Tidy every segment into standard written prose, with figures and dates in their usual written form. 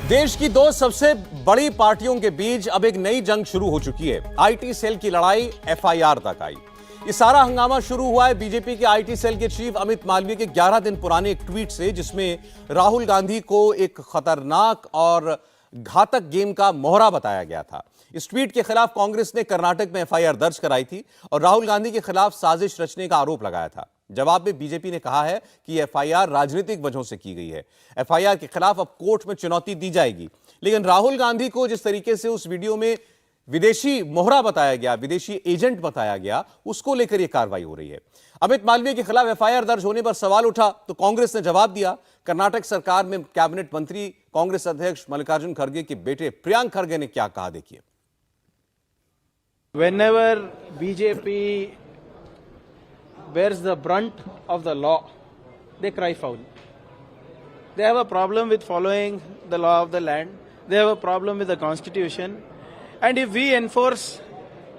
देश की दो सबसे बड़ी पार्टियों के बीच अब एक नई जंग शुरू हो चुकी है। आईटी सेल की लड़ाई एफआईआर तक आई। ये सारा हंगामा शुरू हुआ है बीजेपी के आईटी सेल के चीफ अमित मालवीय के 11 दिन पुराने एक ट्वीट से, जिसमें राहुल गांधी को एक खतरनाक और घातक गेम का मोहरा बताया गया था। इस ट्वीट के खिलाफ कांग्रेस ने कर्नाटक में एफआईआर दर्ज कराई थी और राहुल गांधी के खिलाफ साजिश रचने का आरोप लगाया था। जवाब में बीजेपी ने कहा है कि एफआईआर राजनीतिक वजहों से की गई है। एफआईआर के खिलाफ अब कोर्ट में चुनौती दी जाएगी। लेकिन राहुल गांधी को जिस तरीके से उस वीडियो में विदेशी मोहरा बताया गया, विदेशी एजेंट बताया गया, उसको लेकर यह कार्रवाई हो रही है। अमित मालवीय के खिलाफ एफआईआर दर्ज होने पर सवाल उठा तो कांग्रेस ने जवाब दिया। कर्नाटक सरकार में कैबिनेट मंत्री कांग्रेस अध्यक्ष मल्लिकार्जुन खड़गे के बेटे प्रियांक खड़गे ने क्या कहा, देखिए। Whenever BJP bears the brunt of the law, they cry foul. They have a problem with following the law of the land. They have a problem with the constitution. And if we enforce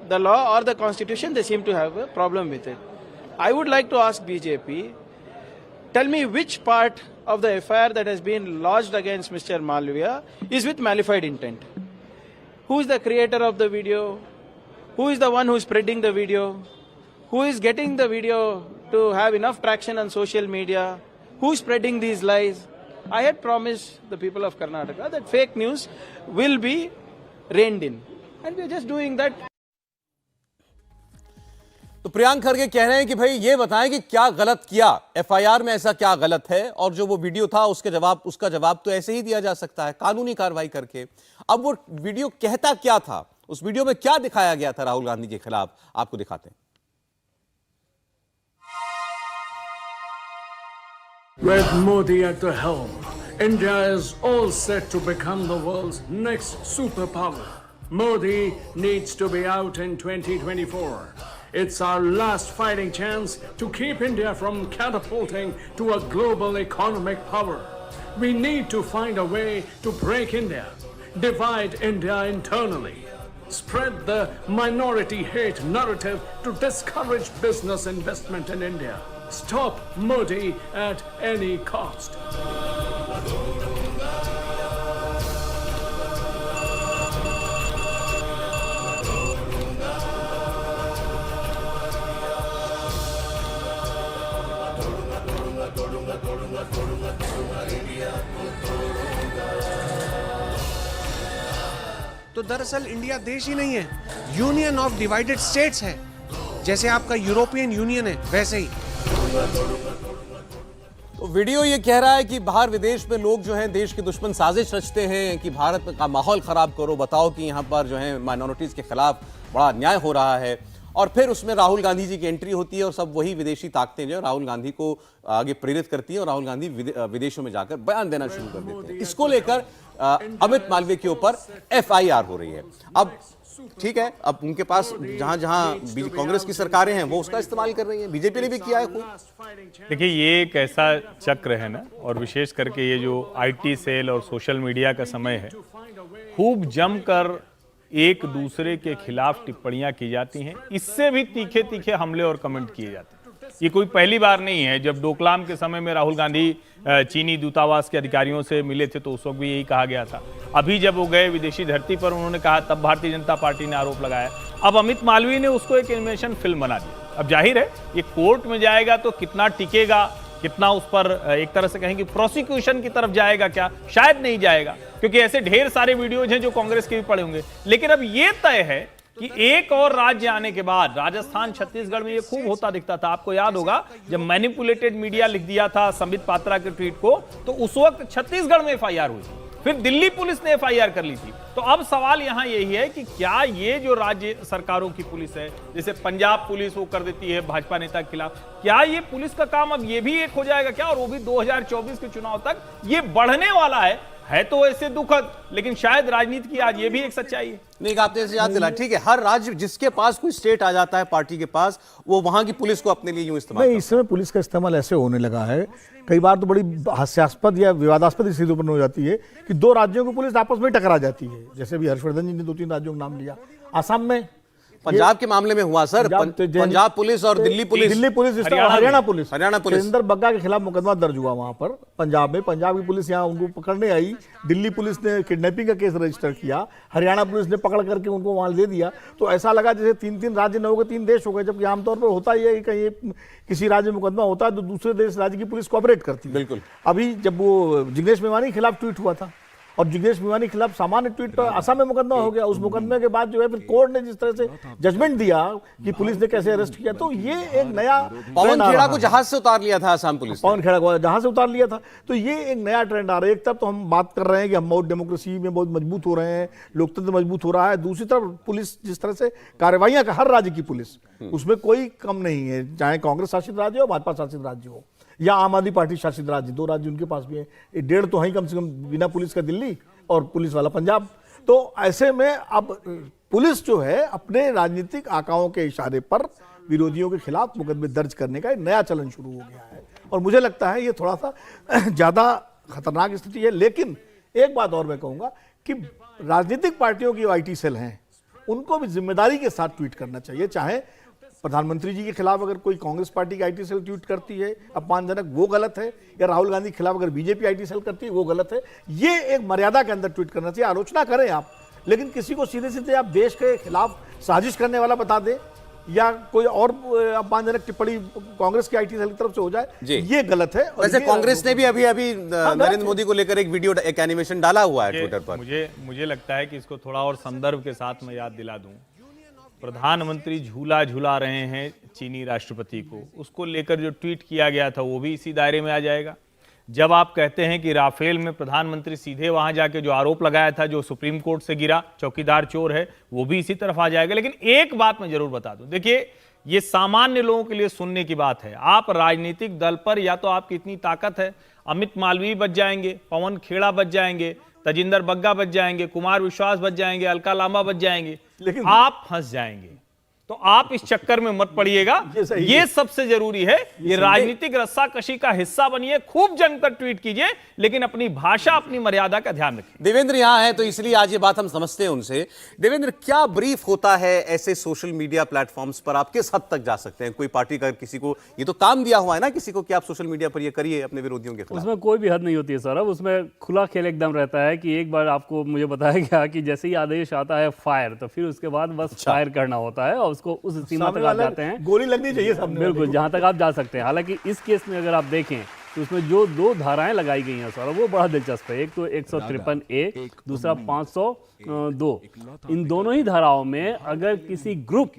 the law or the constitution, they seem to have a problem with it. I would like to ask BJP, tell me which part of the FIR that has been lodged against Mr. Malviya is with malified intent. Who is the creator of the video? Who is the one who is spreading the video? Who is getting the video to have enough traction on social media? Who is spreading these lies? I had promised the people of Karnataka that fake news will be reined in. And we are just doing that. तो प्रियांक खड़गे कह रहे हैं कि भाई ये बताएं कि क्या गलत किया, एफआईआर में ऐसा क्या गलत है, और जो वो वीडियो था उसका जवाब तो ऐसे ही दिया जा सकता है कानूनी कार्रवाई करके। अब वो वीडियो कहता क्या था, उस वीडियो में क्या दिखाया गया था राहुल गांधी के खिलाफ, आपको दिखाते हैं। With Modi at the helm, India is all set to become the world's next superpower. Modi needs to be out in 2024. It's our last fighting chance to keep India from catapulting to a global economic power. We need to find a way to break India, divide India internally, spread the minority hate narrative to discourage business investment in India. Stop Modi at any cost. तो दरअसल India देश ही नहीं है, union of divided states है। जैसे आपका European union है, वैसे ही। तो वीडियो ये कह रहा है कि बाहर विदेश में लोग जो हैं देश के दुश्मन साजिश रचते हैं कि भारत का माहौल खराब करो, बताओ कि यहाँ पर जो है माइनॉरिटीज के खिलाफ बड़ा अन्याय हो रहा है। और फिर उसमें राहुल गांधी जी की एंट्री होती है और सब वही विदेशी ताकतें जो राहुल गांधी को आगे प्रेरित करती हैं और राहुल गांधी विदेशों में जाकर बयान देना शुरू कर देते हैं। इसको लेकर अमित मालवीय के ऊपर एफआईआर हो रही है। अब ठीक है, अब उनके पास जहां जहां कांग्रेस की सरकारें हैं वो उसका इस्तेमाल कर रही हैं, बीजेपी ने भी किया है खूब। देखिए, ये एक ऐसा चक्र है ना, और विशेष करके ये जो आईटी सेल और सोशल मीडिया का समय है, खूब जमकर एक दूसरे के खिलाफ टिप्पणियां की जाती हैं। इससे भी तीखे तीखे हमले और कमेंट किए जाते हैं। ये कोई पहली बार नहीं है। जब डोकलाम के समय में राहुल गांधी चीनी दूतावास के अधिकारियों से मिले थे तो उस वक्त भी यही कहा गया था। अभी जब वो गए विदेशी धरती पर, उन्होंने कहा, तब भारतीय जनता पार्टी ने आरोप लगाया। अब अमित मालवीय ने उसको एक एनिमेशन फिल्म बना दी। अब जाहिर है ये कोर्ट में जाएगा तो कितना टिकेगा, कितना उस पर एक तरह से कहेंगे प्रोसिक्यूशन की तरफ जाएगा, क्या शायद नहीं जाएगा, क्योंकि ऐसे ढेर सारे वीडियोज हैं जो कांग्रेस के भी पड़े होंगे। लेकिन अब ये तय है कि एक और राज्य आने के बाद, राजस्थान छत्तीसगढ़ में ये खूब होता दिखता था। आपको याद होगा जब मैनिपुलेटेड मीडिया लिख दिया था संबित पात्रा के ट्वीट को, तो उस वक्त छत्तीसगढ़ में एफआईआर हुई, फिर दिल्ली पुलिस ने एफआईआर कर ली थी। तो अब सवाल यहां यही है कि क्या ये जो राज्य सरकारों की पुलिस है, जैसे पंजाब पुलिस वो कर देती है भाजपा नेता के खिलाफ, क्या ये पुलिस का काम अब ये भी एक हो जाएगा क्या, और वो भी 2024 के चुनाव तक ये बढ़ने वाला है तो ऐसे दुखद, लेकिन शायद राजनीति की आज ये भी एक सच्चाई है। नहीं, आपने ऐसे याद दिला, ठीक है, हर राज्य जिसके पास कोई स्टेट आ जाता है पार्टी के पास, वो वहां की पुलिस को अपने लिए यूं इस्तेमाल नहीं, इस समय पुलिस का इस्तेमाल ऐसे होने लगा है, कई बार तो बड़ी हास्यास्पद या विवादास्पद स्थिति उत्पन्न हो जाती है कि दो राज्यों की पुलिस आपस में टकरा जाती है। जैसे भी हर्षवर्धन जी ने 2-3 राज्यों का नाम लिया, आसाम में पंजाब के मामले में हुआ सर, पंजाब पुलिस और दिल्ली पुलिस, हरियाणा पुलिस, हरियाणा सुरेंद्र बग्गा के खिलाफ मुकदमा दर्ज हुआ वहां पर पंजाब में। पंजाब की पुलिस यहाँ उनको पकड़ने आई, दिल्ली पुलिस ने किडनैपिंग का केस रजिस्टर किया, हरियाणा पुलिस ने पकड़ करके उनको वहां दे दिया। तो ऐसा लगा जैसे 3-3 राज्य न हो गए 3 देश हो गए, जबकि आमतौर पर होता ही है कि कहीं किसी राज्य में मुकदमा होता है तो दूसरे देश राज्य की पुलिस कोऑपरेट करती है। बिल्कुल। अभी जब वो जिग्नेश मेवानी के खिलाफ ट्वीट हुआ था और जिग्नेश मेवानी के खिलाफ सामान्य ट्वीट पर असम में मुकदमा हो गया, उस मुकदमे के बाद जो है फिर कोर्ट ने जिस तरह से जजमेंट दिया कि पुलिस ने कैसे अरेस्ट किया, तो ये एक नया पवन खेड़ा को जहाज से उतार लिया था असम पुलिस, पवन खेड़ा को जहां से उतार लिया था। तो ये एक नया ट्रेंड आ रहा है। एक तरफ तो हम बात कर रहे हैं कि हम बहुत डेमोक्रेसी में बहुत मजबूत हो रहे हैं, लोकतंत्र मजबूत हो रहा है, दूसरी तरफ पुलिस जिस तरह से कार्रवाइयां कर, हर राज्य की पुलिस उसमें कोई कम नहीं है, चाहे कांग्रेस शासित राज्य हो, भाजपा शासित राज्य हो या आम आदमी पार्टी शासित राज्य, 2 राज्य उनके पास भी है, 1.5 तो है कम से कम बिना पुलिस का दिल्ली और पुलिस वाला पंजाब। तो ऐसे में अब पुलिस जो है अपने राजनीतिक आकाओं के इशारे पर विरोधियों के खिलाफ मुकदमे दर्ज करने का एक नया चलन शुरू हो गया है और मुझे लगता है ये थोड़ा सा ज्यादा खतरनाक स्थिति है। लेकिन एक बात और मैं कहूंगा कि राजनीतिक पार्टियों की आईटी सेल हैं, उनको भी जिम्मेदारी के साथ ट्वीट करना चाहिए। चाहे प्रधानमंत्री जी के खिलाफ अगर कोई कांग्रेस पार्टी की आईटी सेल ट्वीट करती है अपमानजनक, वो गलत है, या राहुल गांधी के खिलाफ अगर बीजेपी आईटी सेल करती है वो गलत है। ये एक मर्यादा के अंदर ट्वीट करना चाहिए। आलोचना करें आप, लेकिन किसी को सीधे सीधे आप देश के खिलाफ साजिश करने वाला बता दें या कोई और अपमानजनक टिप्पणी कांग्रेस की आईटी सेल की तरफ से हो जाए, ये गलत है। वैसे कांग्रेस ने भी अभी नरेंद्र मोदी को लेकर एक वीडियो, एक एनिमेशन डाला हुआ है ट्विटर पर। मुझे लगता है कि इसको थोड़ा और संदर्भ के साथ मैं याद दिला दूं। प्रधानमंत्री झूला झूला रहे हैं चीनी राष्ट्रपति को, उसको लेकर जो ट्वीट किया गया था वो भी इसी दायरे में आ जाएगा। जब आप कहते हैं कि राफेल में प्रधानमंत्री सीधे वहां जाके जो आरोप लगाया था, जो सुप्रीम कोर्ट से गिरा, चौकीदार चोर है, वो भी इसी तरफ आ जाएगा। लेकिन एक बात मैं जरूर बता दूं, देखिए ये सामान्य लोगों के लिए सुनने की बात है। आप राजनीतिक दल पर या तो आपकी इतनी ताकत है, अमित मालवीय बच जाएंगे, पवन खेड़ा बच जाएंगे, तजिंदर बग्गा बच जाएंगे, कुमार विश्वास बच जाएंगे, अलका लांबा बच जाएंगे, लेकिन आप फंस जाएंगे। तो आप इस चक्कर में मत पड़िएगा, ये सबसे जरूरी है। ये राजनीतिक रस्साकशी का हिस्सा बनिए, खूब जमकर ट्वीट कीजिए, लेकिन अपनी भाषा, अपनी मर्यादा का ध्यान रखिए। देवेंद्र यहां है तो इसलिए आज ये बात हम समझते हैं उनसे। देवेंद्र, क्या ब्रीफ होता है ऐसे सोशल मीडिया प्लेटफॉर्म्स पर? आप किस हद तक जा सकते हैं? कोई पार्टी का किसी को ये तो काम दिया हुआ है ना किसी को कि आप सोशल मीडिया पर ये करिए अपने विरोधियों के खिलाफ, उसमें कोई भी हद नहीं होती है सौरभ। उसमें खुला खेल एकदम रहता है कि एक बार आपको मुझे बताया गया कि जैसे ही आदेश आता है फायर, तो फिर उसके बाद बस फायर करना होता है और उसको उस सीमा तक आप जाते हैं, गोली लगनी चाहिए सामने, बिल्कुल जहां तक आप जा सकते हैं। हालांकि इस केस में अगर आप देखें तो उसमें जो 2 धाराएं लगाई गई हैं सौरभ, वो बड़ा दिलचस्प है। एक तो 153A, दूसरा 502। इन दोनों ही धाराओं में अगर किसी ग्रुप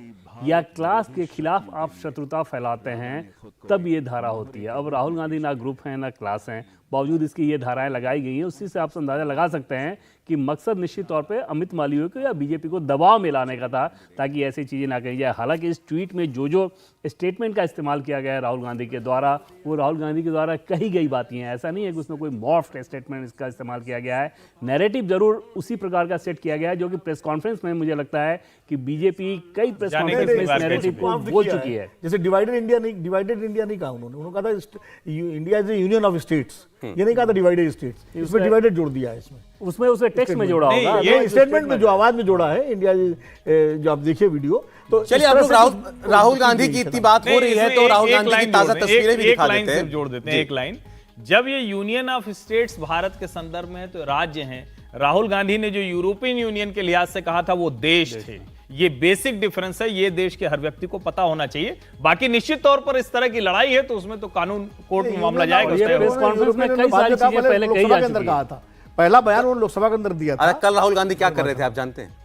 या क्लास के खिलाफ आप शत्रुता फैलाते हैं तब ये धारा होती है। अब राहुल गांधी ना ग्रुप हैं ना क्लास हैं, बावजूद इसकी ये धाराएं लगाई गई हैं। उसी से आप अंदाजा लगा सकते हैं कि मकसद निश्चित तौर पे अमित मालवीय को या बीजेपी को दबाव में लाने का था ताकि ऐसी चीज़ें ना कही जाए। हालांकि इस ट्वीट में जो स्टेटमेंट का इस्तेमाल किया गया है राहुल गांधी के द्वारा, वो राहुल गांधी के द्वारा कही गई बातें हैं। ऐसा नहीं है कि उसमें कोई मॉर्फ्ड स्टेटमेंट इसका इस्तेमाल किया गया है। नैरेटिव जरूर उसी प्रकार का सेट किया गया है जो कि प्रेस कॉन्फ्रेंस में मुझे लगता है कि बीजेपी कई प्रेस कॉन्फ्रेंस में इस नैरेटिव को बोल चुकी है। जैसे डिवाइडेड इंडिया नहीं कहा उन्होंने कहा था India is A union of states, ये नहीं कहा था डिवाइडेड स्टेट्स, इसमें डिवाइडेड जोड़ दिया है। इसमें उसमें टेक्स्ट में जोड़ा होगा, ये स्टेटमेंट में जो आवाज में जोड़ा है इंडिया, जो आप देखिए वीडियो। तो चलिए आप लोग राहुल गांधी की इतनी बात हो रही है तो राहुल गांधी की ताजा तस्वीरें भी दिखा देते हैं। जोड़ देते हैं एक लाइन। जब ये यूनियन ऑफ स्टेट्स भारत के संदर्भ में है तो राज्य हैं। राहुल गांधी ने जो यूरोपियन यूनियन के लिहाज से कहा था वो देश थे। ये बेसिक डिफरेंस है, ये देश के हर व्यक्ति को पता होना चाहिए। बाकी निश्चित तौर पर इस तरह की लड़ाई है तो उसमें तो कानून कोर्ट में मामला जाएगा। प्रेस कॉन्फ्रेंस में कई सारी चीजें पहले कही जा चुकी कहा था, पहला बयान उन्होंने लोकसभा के अंदर दिया था। कल राहुल गांधी क्या कर रहे थे आप जानते हैं?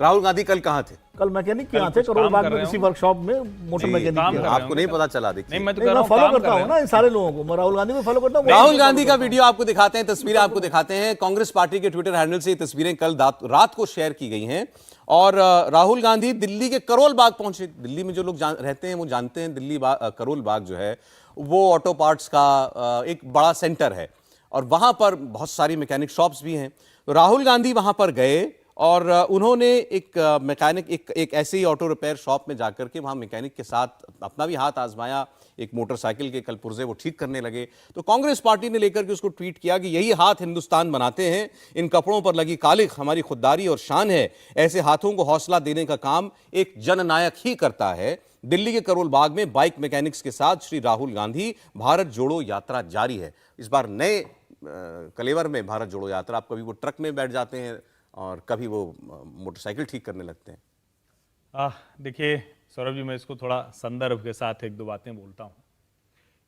राहुल गांधी कल कहां थे? कल मैकेनिक के यहाँ थे, करोल बाग में किसी वर्कशॉप में मोटर मैकेनिक। आपको नहीं पता चला? देखिए मैं तो फॉलो करता हूँ ना इन सारे लोगों को, मैं राहुल गांधी को फॉलो करता हूँ। राहुल गांधी का वीडियो आपको दिखाते हैं, तस्वीरें आपको दिखाते हैं। कांग्रेस पार्टी के ट्विटर हैंडल से ये तस्वीरें कल रात को शेयर की गई हैं और राहुल गांधी दिल्ली के करोल बाग पहुंचे। दिल्ली में जो लोग रहते हैं वो जानते हैं, दिल्ली करोल बाग जो है वो ऑटो पार्ट्स का एक बड़ा सेंटर है और वहां पर बहुत सारी मैकेनिक शॉप्स भी हैं। तो राहुल गांधी वहां पर गए और उन्होंने एक मैकेनिक एक ऐसे ही ऑटो रिपेयर शॉप में जाकर के वहां मैकेनिक के साथ अपना भी हाथ आजमाया, एक मोटरसाइकिल के कल पुर्जे वो ठीक करने लगे, तो कांग्रेस पार्टी ने लेकर के उसको ट्वीट किया कि यही हाथ हिंदुस्तान बनाते हैं, इन कपड़ों पर लगी कालिख हमारी खुददारी और शान है, ऐसे हाथों को हौसला देने का काम एक जननायक ही करता है। दिल्ली के करोल बाग में बाइक मैकेनिक्स के साथ श्री राहुल गांधी भारत जोड़ो यात्रा जारी है। इस बार नए कलेवर में भारत जोड़ो यात्रा, आप कभी वो ट्रक में बैठ जाते हैं और कभी वो मोटरसाइकिल ठीक करने लगते हैं। देखिए सौरभ जी, मैं इसको थोड़ा संदर्भ के साथ एक दो बातें बोलता हूँ।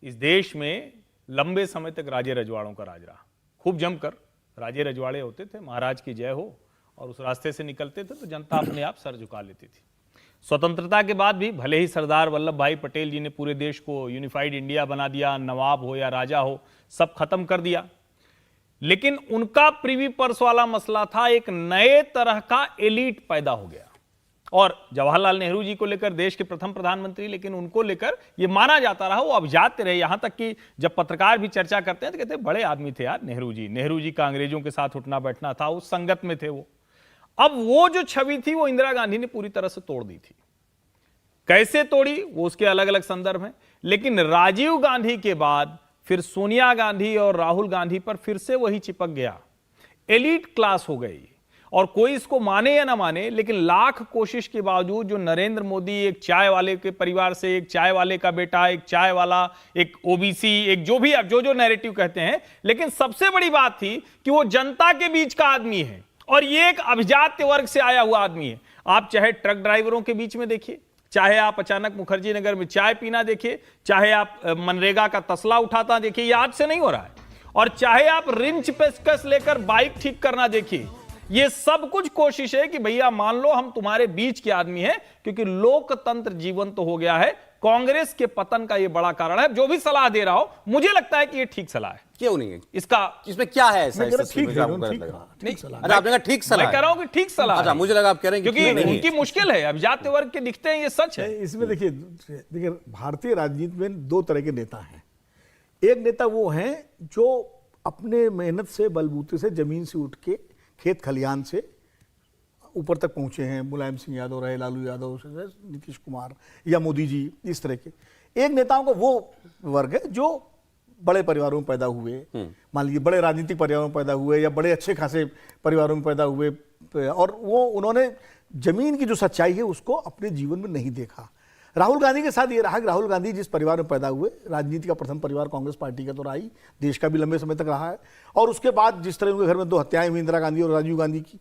इस देश में लंबे समय तक राजे रजवाड़ों का राज रहा, खूब जमकर राजे रजवाड़े होते थे, महाराज की जय हो, और उस रास्ते से निकलते थे तो जनता अपने आप सर झुका लेती थी। स्वतंत्रता के बाद भी भले ही सरदार वल्लभ भाई पटेल जी ने पूरे देश को यूनिफाइड इंडिया बना दिया, नवाब हो या राजा हो सब खत्म कर दिया, लेकिन उनका प्रिवी पर्स वाला मसला था, एक नए तरह का एलीट पैदा हो गया। और जवाहरलाल नेहरू जी को लेकर देश के प्रथम प्रधानमंत्री, लेकिन उनको लेकर यह माना जाता रहा, वो अभिजात्य रहे। यहां तक कि जब पत्रकार भी चर्चा करते हैं तो कहते हैं बड़े आदमी थे यार नेहरू जी का अंग्रेजों के साथ उठना बैठना था, उस संगत में थे वो। अब वो जो छवि थी वो इंदिरा गांधी ने पूरी तरह से तोड़ दी थी। कैसे तोड़ी वो उसके अलग अलग संदर्भ हैं, लेकिन राजीव गांधी के बाद फिर सोनिया गांधी और राहुल गांधी पर फिर से वही चिपक गया, एलीट क्लास हो गई। और कोई इसको माने या ना माने, लेकिन लाख कोशिश के बावजूद जो नरेंद्र मोदी एक चाय वाले के परिवार से, एक चाय वाले का बेटा, एक चाय वाला, एक ओबीसी, एक जो भी आप जो नैरेटिव कहते हैं, लेकिन सबसे बड़ी बात थी कि वो जनता के बीच का आदमी है और ये एक अभिजात्य वर्ग से आया हुआ आदमी है। आप चाहे ट्रक ड्राइवरों के बीच में देखिए, चाहे आप अचानक मुखर्जी नगर में चाय पीना देखिए, चाहे आप मनरेगा का तसला उठाता देखिए, ये आज से नहीं हो रहा है, और चाहे आप रिंच पेचकस लेकर बाइक ठीक करना देखिए, ये सब कुछ कोशिश है कि भैया मान लो हम तुम्हारे बीच के आदमी हैं, क्योंकि लोकतंत्र जीवंत तो हो गया है। कांग्रेस के पतन का ये बड़ा कारण है। जो भी सलाह दे रहा हो, मुझे लगता है कि ये ठीक सलाह है। क्यों नहीं है इसमें क्या है ऐसा? ठीक है, अच्छा, आपने कहा ठीक सलाह मैं कह रहा हूं कि ठीक सलाह। अच्छा, मुझे लगा आप कह रहे हैं क्योंकि उनकी मुश्किल है, अभिजात्य वर्ग के दिखते हैं, ये सच है। इसमें देखिए भारतीय राजनीति में दो तरह के नेता हैं। एक नेता वो हैं जो अपने मेहनत से, बलबूते से, जमीन से उठ के खेत खलियान से ऊपर तक पहुंचे हैं। मुलायम सिंह यादव रहे, लालू यादव, नीतीश कुमार या मोदी जी, इस तरह के। एक नेताओं का वो वर्ग है जो बड़े परिवारों में पैदा हुए, मान लीजिए बड़े राजनीतिक परिवारों में पैदा हुए या बड़े अच्छे खासे परिवारों में पैदा हुए, और वो उन्होंने जमीन की जो सच्चाई है उसको अपने जीवन में नहीं देखा। राहुल गांधी के साथ ये रहा कि राहुल गांधी जिस परिवार में पैदा हुए, राजनीति का प्रथम परिवार कांग्रेस पार्टी का तो रहा ही, देश का भी लंबे समय तक रहा है, और उसके बाद जिस तरह उनके घर में दो हत्याएं हुई, इंदिरा गांधी और राजीव गांधी की,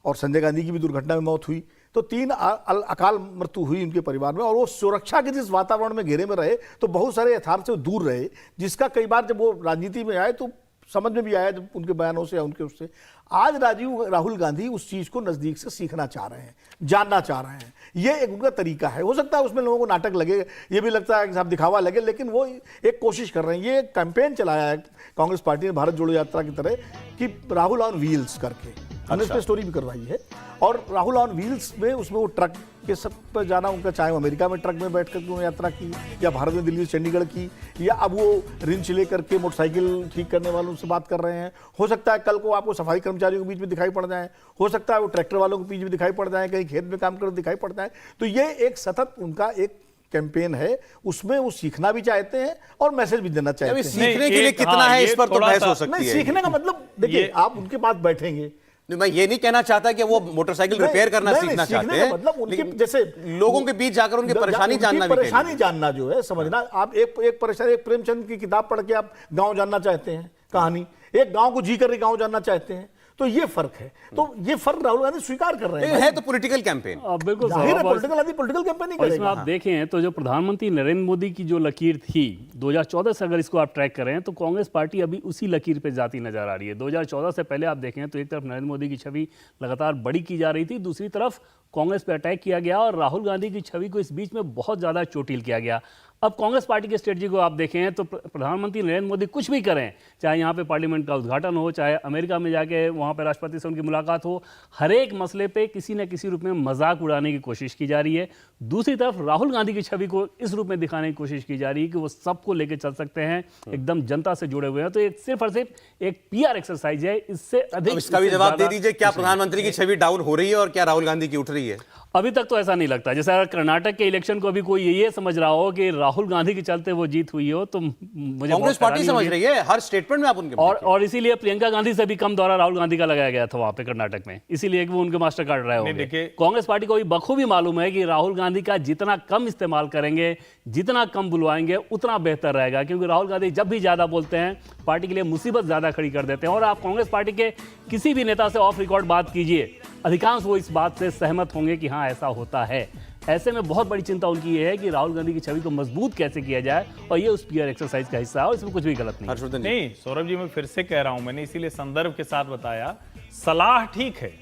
और संजय गांधी की भी दुर्घटना में मौत हुई, तो 3 अकाल मृत्यु हुई उनके परिवार में। और वो सुरक्षा के जिस वातावरण में घेरे में रहे, तो बहुत सारे यथार्थ से दूर रहे, जिसका कई बार जब वो राजनीति में आए तो समझ में भी आया, जब उनके बयानों से या उनके उससे। आज राहुल गांधी उस चीज को नजदीक से सीखना चाह रहे हैं, जानना चाह रहे हैं। ये एक उनका तरीका है। हो सकता है उसमें लोगों को नाटक लगे, ये भी लगता है कि साहब दिखावा लगे, लेकिन वो एक कोशिश कर रहे हैं। ये कैंपेन चलाया है कांग्रेस पार्टी ने भारत जोड़ो यात्रा की तरह, कि राहुल ऑन व्हील्स करके हमने इस पर स्टोरी भी करवाई है। और राहुल ऑन व्हील्स में उसमें वो ट्रक के सब पर जाना उनका, चाहे अमेरिका में ट्रक में बैठ कर उन्होंने यात्रा की, या भारत में दिल्ली से चंडीगढ़ की, या अब वो रिंच लेकर के मोटरसाइकिल ठीक करने वालों से बात कर रहे हैं। हो सकता है कल को आपको सफाई कर्मचारियों के बीच में दिखाई पड़ जाए, हो सकता है वो ट्रैक्टर वालों के बीच में दिखाई पड़ जाए, कहीं खेत में काम करते दिखाई पड़ता है। तो ये एक सतत उनका एक कैंपेन है, उसमें वो सीखना भी चाहते हैं और मैसेज भी देना चाहते हैं। सीखने के लिए कितना है इस पर तो बहस हो सकती है। सीखने का मतलब देखिए, आप उनके पास बैठेंगे, मैं ये नहीं कहना चाहता कि वो मोटरसाइकिल रिपेयर करना सीखना चाहते हैं, मतलब उनके जैसे लोगों के बीच जाकर उनकी परेशानी जानना, परेशानी जानना जो है समझना। आप एक परेशानी, एक प्रेमचंद की किताब पढ़ के आप गांव जानना चाहते हैं, कहानी, एक गांव को जी कर गांव जानना चाहते हैं, तो ये फर्क है। तो ये फर्क राहुल गांधी स्वीकार कर रहे हैं। है तो पॉलिटिकल कैंपेन, बिल्कुल पॉलिटिकल कैंपेन ही करेगा। इसमें आप देखें तो जो प्रधानमंत्री नरेंद्र मोदी की जो लकीर थी 2014 से, अगर इसको आप ट्रैक करें तो कांग्रेस पार्टी अभी उसी लकीर पे जाती नजर आ रही है। 2014 से पहले आप देखें तो एक तरफ नरेंद्र मोदी की छवि लगातार बड़ी की जा रही थी, दूसरी तरफ कांग्रेस पे अटैक किया गया और राहुल गांधी की छवि को इस बीच में बहुत ज़्यादा चोटिल किया गया। अब कांग्रेस पार्टी की स्ट्रेटजी को आप देखें तो प्रधानमंत्री नरेंद्र मोदी कुछ भी करें, चाहे यहाँ पे पार्लियामेंट का उद्घाटन हो, चाहे अमेरिका में जाके वहाँ पे राष्ट्रपति से उनकी मुलाकात हो, हर एक मसले पे किसी न किसी रूप में मजाक उड़ाने की कोशिश की जा रही है। दूसरी तरफ राहुल गांधी की छवि को इस रूप में दिखाने की कोशिश की जा रही है कि वो सबको लेकर चल सकते हैं, एकदम जनता से जुड़े हुए हैं। तो सिर्फ और सिर्फ एक PR एक्सरसाइज है, इससे अधिक। इसका भी जवाब दे दीजिए, क्या प्रधानमंत्री की छवि डाउन हो रही है और क्या राहुल गांधी की उठ रही है? अभी तक तो ऐसा नहीं लगता। जैसे अगर कर्नाटक के इलेक्शन को अभी कोई ये समझ रहा हो कि राहुल गांधी के चलते वो जीत हुई हो तो मुझे कांग्रेस बहुत पार्टी हैरानी समझ होगी। रही है, हर स्टेटमेंट में आप उनके और इसीलिए प्रियंका गांधी से भी कम दौरा राहुल गांधी का लगाया गया था वहां पे कर्नाटक में, इसीलिए कि वो उनके मास्टर कार्ड रहे होंगे। देखिए, कांग्रेस पार्टी को भी बखूबी मालूम है कि राहुल गांधी का जितना कम इस्तेमाल करेंगे, जितना कम बुलवाएंगे, उतना बेहतर रहेगा, क्योंकि राहुल गांधी जब भी ज्यादा बोलते हैं पार्टी के लिए मुसीबत ज्यादा खड़ी कर देते हैं। और आप कांग्रेस पार्टी के किसी भी नेता से ऑफ रिकॉर्ड बात कीजिए, अधिकांश वो इस बात से सहमत होंगे कि हाँ ऐसा होता है। ऐसे में बहुत बड़ी चिंता उनकी ये है कि राहुल गांधी की छवि को मजबूत कैसे किया जाए, और ये उस पीआर एक्सरसाइज का हिस्सा है और इसमें कुछ भी गलत नहीं। हर्षवर्धन जी, नहीं सौरभ जी, मैं फिर से कह रहा हूं, मैंने इसीलिए संदर्भ के साथ बताया, सलाह ठीक है,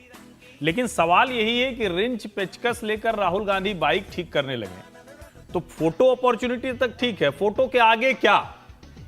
लेकिन सवाल यही है कि रिंच पेचकस लेकर राहुल गांधी बाइक ठीक करने लगे तो फोटो अपॉर्चुनिटी तक ठीक है, फोटो के आगे क्या?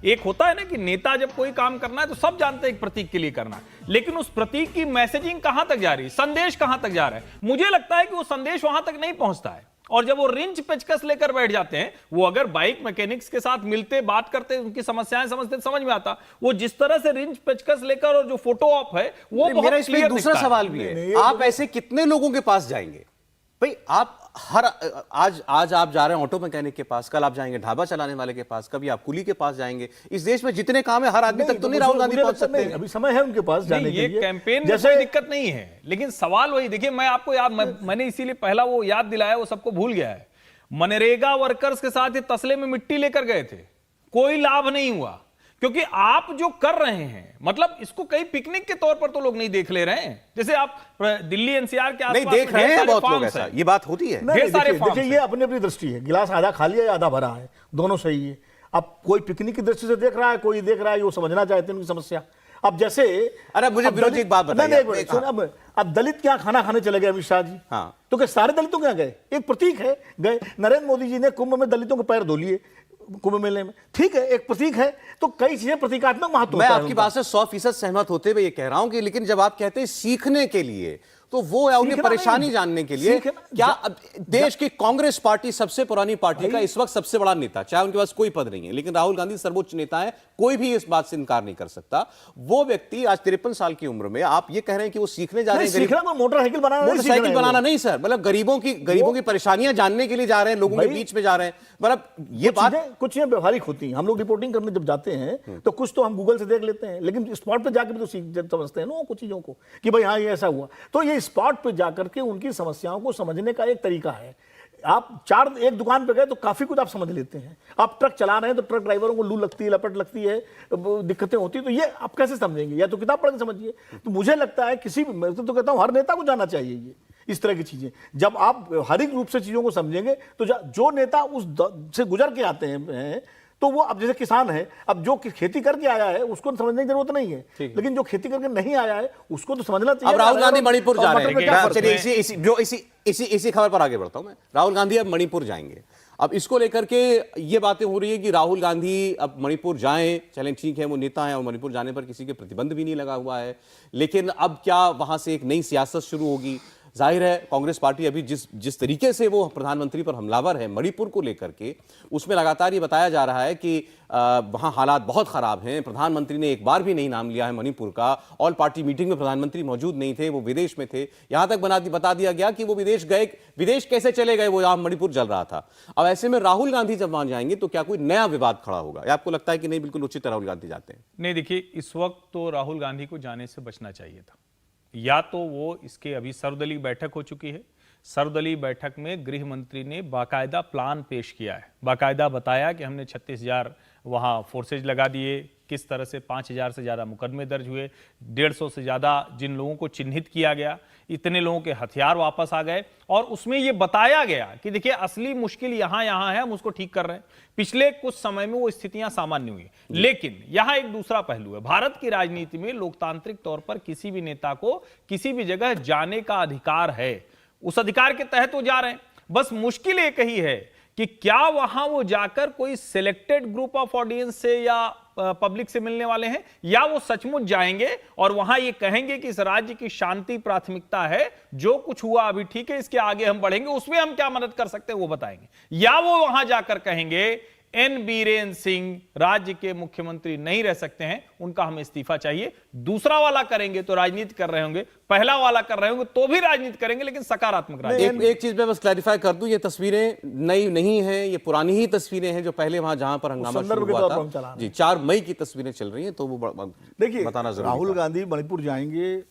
एक होता है ना कि नेता जब कोई काम करना है तो सब जानते हैं एक प्रतीक के लिए करना है, लेकिन उस प्रतीक की मैसेजिंग कहां तक जा रही है, संदेश कहां तक जा रहा है? मुझे लगता है कि वो संदेश वहां तक नहीं पहुंचता है। और जब वो रिंच पेचकस लेकर बैठ जाते हैं, वो अगर बाइक मैकेनिक्स के साथ मिलते, बात करते, उनकी समस्याएं समझते, समझ में आता। वो जिस तरह से रिंच पेचकस लेकर और जो फोटो ऑप है वो बहुत मेरा इसमें क्लियर दूसरा दिखता है। सवाल भी है, आप ऐसे कितने लोगों के पास जाएंगे भाई? आप आज आप जा रहे हैं ऑटो मैकेनिक के पास, कल आप जाएंगे ढाबा चलाने वाले के पास, कभी आप कुली के पास जाएंगे। इस देश में जितने काम है हर आदमी तक तो नहीं राहुल गांधी पहुंच सकते हैं। अभी समय है उनके पास जाने नहीं, के ये लिए। कैंपेन में जैसे कोई दिक्कत नहीं है, लेकिन सवाल वही, देखिए मैं आपको याद, मैंने इसीलिए पहला वो याद दिलाया, वो सबको भूल गया है। मनरेगा वर्कर्स के साथ ये तसले में मिट्टी लेकर गए थे, कोई लाभ नहीं हुआ, क्योंकि आप जो कर रहे हैं, मतलब इसको कई पिकनिक के तौर पर तो लोग नहीं देख ले रहे हैं। जैसे आप दिल्ली एनसीआर के नहीं आसपास देख रहे हैं बहुत लोग, ऐसा हैं। ये बात होती है। नहीं, ढेर सारे देखिए farms ये अपनी अपनी दृष्टि है, गिलास आधा खाली है या आधा भरा है, दोनों सही है। अब कोई पिकनिक की दृष्टि से देख रहा है, कोई देख रहा है वो समझना चाहते हैं उनकी समस्या। अब जैसे अरे मुझे अब विरोध जी एक बात नहीं, बताइए, नहीं, एक मिनट, सुन, अब दलित क्या खाना खाने चले गए अमित शाह जी, हाँ। तो क्या सारे दलितों क्या गए? एक प्रतीक है, गए। नरेंद्र मोदी जी ने कुंभ में दलितों के पैर धो लिए, कुंभ मेले में, ठीक है, एक प्रतीक है। तो कई चीजें प्रतीकात्मक महत्व मैं होता है आपकी उनका। बात से 100% सहमत होते हुए ये कह रहा हूं कि लेकिन जब आप कहते हैं सीखने के लिए, तो वो है उनकी सीखना परेशानी नहीं, जानने के लिए। सीखना- क्या अब देश की कांग्रेस पार्टी सबसे पुरानी पार्टी का इस वक्त सबसे बड़ा नेता, चाहे उनके पास कोई पद नहीं है, लेकिन राहुल गांधी सर्वोच्च नेता है, कोई भी इस बात से इनकार नहीं कर सकता। वो व्यक्ति आज 53 साल की उम्र में, आप ये कह रहे हैं कि वो सीखने जा रहे हैं, सीखना कोई मोटरसाइकिल बनाना नहीं सीख रहे मोटरसाइकिल हैं बनाना वो। नहीं सर, मतलब गरीबों की परेशानियां जानने के लिए जा रहे हैं, लोगों के भाई, बीच में जा रहे हैं। मतलब ये बात कुछ चीजें व्यवहारिक होती हैं। हम लोग रिपोर्टिंग करने जब जाते हैं तो कुछ तो हम गूगल से देख लेते हैं, लेकिन स्पॉट पे जाकर भी तो समझते हैं ना कुछ चीजों को कि भाई हाँ ये ऐसा हुआ। तो ये स्पॉट पे जाकर के उनकी समस्याओं को समझने का एक तरीका है। आप एक दुकान पे गए तो काफी कुछ आप समझ लेते हैं। आप ट्रक चला रहे हैं तो ट्रक ड्राइवरों को लू लगती है, लपट लगती है, दिक्कतें होती है, तो ये आप कैसे समझेंगे? या तो किताब पढ़ के समझिए। तो मुझे लगता है किसी भी, मैं तो कहता हूं हर नेता को जानना चाहिए ये इस तरह की चीजें। जब आप हरिक रूप से चीजों को समझेंगे तो जो नेता उस से गुजर के आते हैं, तो वो अब जैसे किसान है, अब जो खेती करके आया है उसको समझने की जरूरत नहीं है, लेकिन जो खेती करके नहीं आया है उसको तो समझना चाहिए। अब राहुल गांधी मणिपुर जा रहे हैं, चलिए देखिए, इसी खबर पर आगे बढ़ता हूं मैं। राहुल गांधी अब मणिपुर जाएंगे, अब इसको लेकर के ये बातें हो रही है कि राहुल गांधी अब मणिपुर जाएं, चलें ठीक है वो नेता है और मणिपुर जाने पर किसी के प्रतिबंध भी नहीं लगा हुआ है, लेकिन अब क्या वहां से एक नई सियासत शुरू होगी? जाहिर है कांग्रेस पार्टी अभी जिस तरीके से वो प्रधानमंत्री पर हमलावर है मणिपुर को लेकर के, उसमें लगातार ये बताया जा रहा है कि वहां हालात बहुत खराब हैं। प्रधानमंत्री ने एक बार भी नहीं नाम लिया है मणिपुर का, ऑल पार्टी मीटिंग में प्रधानमंत्री मौजूद नहीं थे, वो विदेश में थे। यहां तक बता दिया गया कि वो विदेश गए, विदेश कैसे चले गए, वो यहां मणिपुर जल रहा था। अब ऐसे में राहुल गांधी जब वहां जाएंगे तो क्या कोई नया विवाद खड़ा होगा, या आपको लगता है कि नहीं बिल्कुल उचित राहुल गांधी जाते हैं? नहीं, देखिए इस वक्त तो राहुल गांधी को जाने से बचना चाहिए था। या तो वो, इसके अभी सर्वदलीय बैठक हो चुकी है, सर्वदलीय बैठक में गृह मंत्री ने बाकायदा प्लान पेश किया है, बाकायदा बताया कि हमने 36,000 वहाँ फोर्सेज लगा दिए, किस तरह से 5,000 से ज़्यादा मुकदमे दर्ज हुए, 150 से ज़्यादा जिन लोगों को चिन्हित किया गया, इतने लोगों के हथियार वापस आ गए, और उसमें यह बताया गया कि देखिए असली मुश्किल यहां है, हम उसको ठीक कर रहे हैं। पिछले कुछ समय में वो स्थितियां सामान्य हुई, लेकिन यहां एक दूसरा पहलू है। भारत की राजनीति में लोकतांत्रिक तौर पर किसी भी नेता को किसी भी जगह जाने का अधिकार है, उस अधिकार के तहत वो जा रहे हैं। बस मुश्किल एक ही है कि क्या वहां वो जाकर कोई सिलेक्टेड ग्रुप ऑफ ऑडियंस से या पब्लिक से मिलने वाले हैं, या वो सचमुच जाएंगे और वहां ये कहेंगे कि इस राज्य की शांति प्राथमिकता है, जो कुछ हुआ अभी ठीक है, इसके आगे हम बढ़ेंगे, उसमें हम क्या मदद कर सकते हैं वो बताएंगे, या वो वहां जाकर कहेंगे एन बीरेन सिंह राज्य के मुख्यमंत्री नहीं रह सकते हैं, उनका हमें इस्तीफा चाहिए। दूसरा वाला करेंगे तो राजनीति कर रहे होंगे, पहला वाला कर रहे होंगे तो भी राजनीति करेंगे, लेकिन सकारात्मक राजनीति। एक चीज मैं बस क्लैरिफाई कर दूं, ये तस्वीरें नई नहीं हैं, ये पुरानी ही तस्वीरें हैं जो पहले वहां जहां पर हंगामा शुरू हुआ था जी, 4 मई की तस्वीरें चल रही हैं, तो वो देखिए बताना जरूरी राहुल था। गांधी मणिपुर जाएंगे,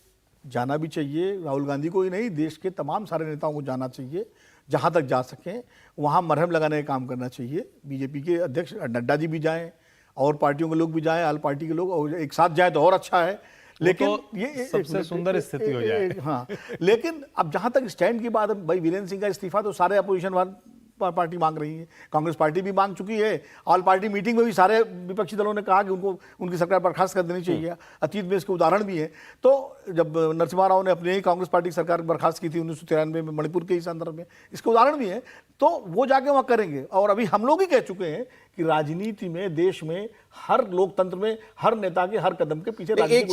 जाना भी चाहिए। राहुल गांधी को ही नहीं, देश के तमाम सारे नेताओं को जाना चाहिए, जहां तक जा सकें वहां मरहम लगाने का काम करना चाहिए। बीजेपी के अध्यक्ष नड्डा जी भी जाएं और पार्टियों के लोग भी जाएं, ऑल पार्टी के लोग, और एक साथ जाए तो और अच्छा है। लेकिन तो ये सबसे सुंदर स्थिति हो जाए। हाँ, लेकिन अब जहां तक स्टैंड की बात है, भाई वीरेंद्र सिंह का इस्तीफा तो सारे अपोजिशन पार्टी मांग रही है, कांग्रेस पार्टी भी मांग चुकी है। ऑल पार्टी मीटिंग में भी सारे विपक्षी दलों ने कहा कि उनको उनकी सरकार बर्खास्त कर देनी चाहिए। अतीत में इसके उदाहरण भी है। तो जब नरसिम्हा राव ने अपनी ही कांग्रेस पार्टी की सरकार बर्खास्त की थी 1993 में मणिपुर के ही संदर्भ में, इसके उदाहरण भी है। तो वो जाके वहाँ करेंगे। और अभी हम लोग ही कह चुके हैं कि राजनीति में, देश में, हर लोकतंत्र में, हर नेता के हर कदम के पीछे एक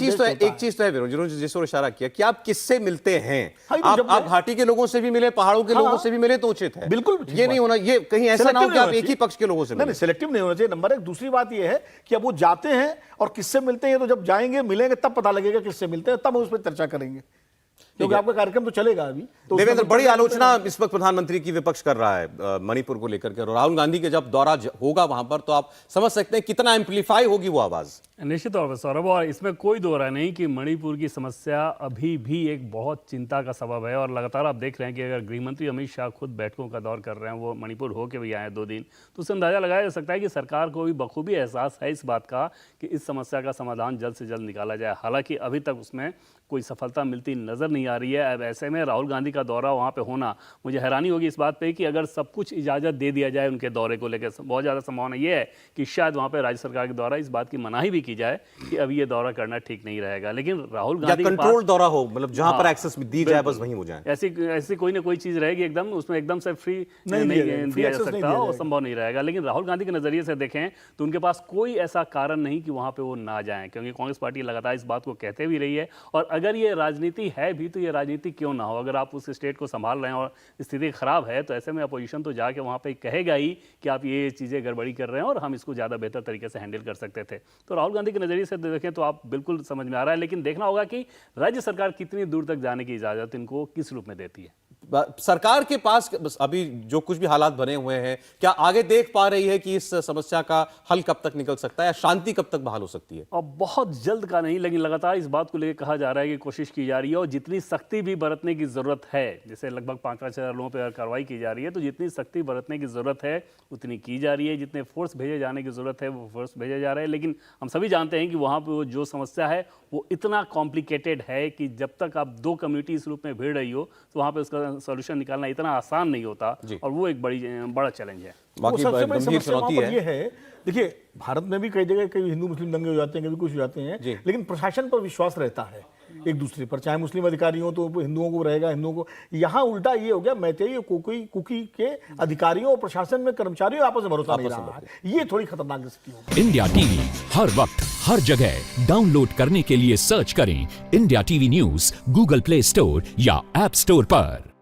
चीज तो है विरोध, जिन्होंने जिस ओर इशारा किया कि आप किससे मिलते हैं। हाँ, आप घाटी के लोगों से भी मिले, पहाड़ों के लोगों से भी मिले तो उचित है। बिल्कुल, ये नहीं होना, ये कहीं ऐसा ना हो कि आप एक ही पक्ष के लोगों से मिलें। नहीं, सिलेक्टिव नहीं होना चाहिए, नंबर 1। दूसरी बात ये है कि अब वो जाते हैं और किससे मिलते हैं, तो जब जाएंगे मिलेंगे तब पता लगेगा किससे मिलते हैं, तब हम उस पर चर्चा करेंगे, क्योंकि आपका कार्यक्रम तो चलेगा अभी। तो देवेंद्र, बड़ी आलोचना इस वक्त प्रधानमंत्री की विपक्ष कर रहा है मणिपुर को लेकर के, और राहुल गांधी के जब दौरा होगा वहां पर तो आप समझ सकते हैं कितना एम्पलीफाई होगी वो आवाज। निश्चित तौर पर सौरभ, और इसमें कोई दो राय नहीं कि मणिपुर की समस्या अभी भी एक बहुत चिंता का सबब है। और लगातार आप देख रहे हैं कि अगर गृहमंत्री अमित शाह खुद बैठकों का दौर कर रहे हैं, वो मणिपुर होके भी आए 2 दिन, तो उससे अंदाजा लगाया जा सकता है कि सरकार को भी बखूबी एहसास है इस बात का कि इस समस्या का समाधान जल्द से जल्द निकाला जाए। हालांकि अभी तक उसमें कोई सफलता मिलती नजर नहीं आ रही है। अब ऐसे में राहुल गांधी का दौरा वहाँ पे होना, मुझे हैरानी होगी इस बात पे कि अगर सब कुछ इजाज़त दे दिया जाए उनके दौरे को लेकर, बहुत ज़्यादा संभावना ये है कि शायद वहाँ पे राज्य सरकार के द्वारा इस बात की मनाही भी की जाए कि अभी ये दौरा करना ठीक नहीं रहेगा। लेकिन राहुल गांधी कंट्रोल दौरा हो, मतलब जहां पर एक्सेस दी जाए बस वहीं हो जाए। ऐसी कोई ना कोई चीज़ रहेगी एकदम, उसमें एकदम से फ्री नहीं दिया जा सकता, और संभव नहीं रहेगा। लेकिन राहुल गांधी के नज़रिए से देखें तो उनके पास कोई ऐसा कारण नहीं कि वहाँ पर वो ना जाएं, क्योंकि कांग्रेस पार्टी लगातार इस बात को कहते भी रही है। और अगर ये राजनीति है भी तो ये राजनीति क्यों ना हो, अगर आप उस स्टेट को संभाल रहे हैं और स्थिति खराब है, तो ऐसे में अपोजिशन तो जाके वहाँ पे कहेगा ही कि आप ये चीज़ें गड़बड़ी कर रहे हैं और हम इसको ज़्यादा बेहतर तरीके से हैंडल कर सकते थे। तो राहुल गांधी के नज़रिए से देखें तो आप बिल्कुल समझ में आ रहा है, लेकिन देखना होगा कि राज्य सरकार कितनी दूर तक जाने की इजाज़त इनको किस रूप में देती है। सरकार के पास अभी जो कुछ भी हालात बने हुए हैं, क्या आगे देख पा रही है कि इस समस्या का हल कब तक निकल सकता है या शांति कब तक बहाल हो सकती है? और बहुत जल्द का नहीं, लेकिन लगातार इस बात को लेकर कहा जा रहा है कि कोशिश की जा रही है और जितनी सख्ती भी बरतने की जरूरत है, जैसे लगभग 5-5 हजार लोगों पर कार्रवाई की जा रही है, तो जितनी सख्ती बरतने की जरूरत है उतनी की जा रही है। जितने फोर्स भेजे जाने की जरूरत है वो फोर्स भेजे जा रहे हैं। लेकिन हम सभी जानते हैं कि वहाँ पर जो समस्या है वो इतना कॉम्प्लिकेटेड है कि जब तक आप 2 कम्युनिटी इस रूप में भिड़ रही हो तो वहाँ पर उसका सोल्यूशन निकालना इतना आसान नहीं होता, और वो एक बड़ा चैलेंज है। बाकी सबसे बड़ी गंभीर समस्या चुनौती वहाँ पर है। ये है, देखिए भारत में भी कई जगह कई हिंदू मुस्लिम दंगे हो जाते हैं, कभी कुछ हो जाते हैं, लेकिन प्रशासन पर विश्वास रहता है एक दूसरे पर, चाहे मुस्लिम अधिकारी हो तो हिंदुओं को रहेगा, हिंदुओं को। यहाँ उल्टा ये हो गया, मैतेई और कुकी के अधिकारियों और प्रशासन में कर्मचारियों आपस में भरोसा नहीं रहा है। ये थोड़ी खतरनाक स्थिति होगी। इंडिया टीवी हर वक्त हर जगह डाउनलोड करने के लिए सर्च करें India TV news Google play store या ऐप स्टोर पर।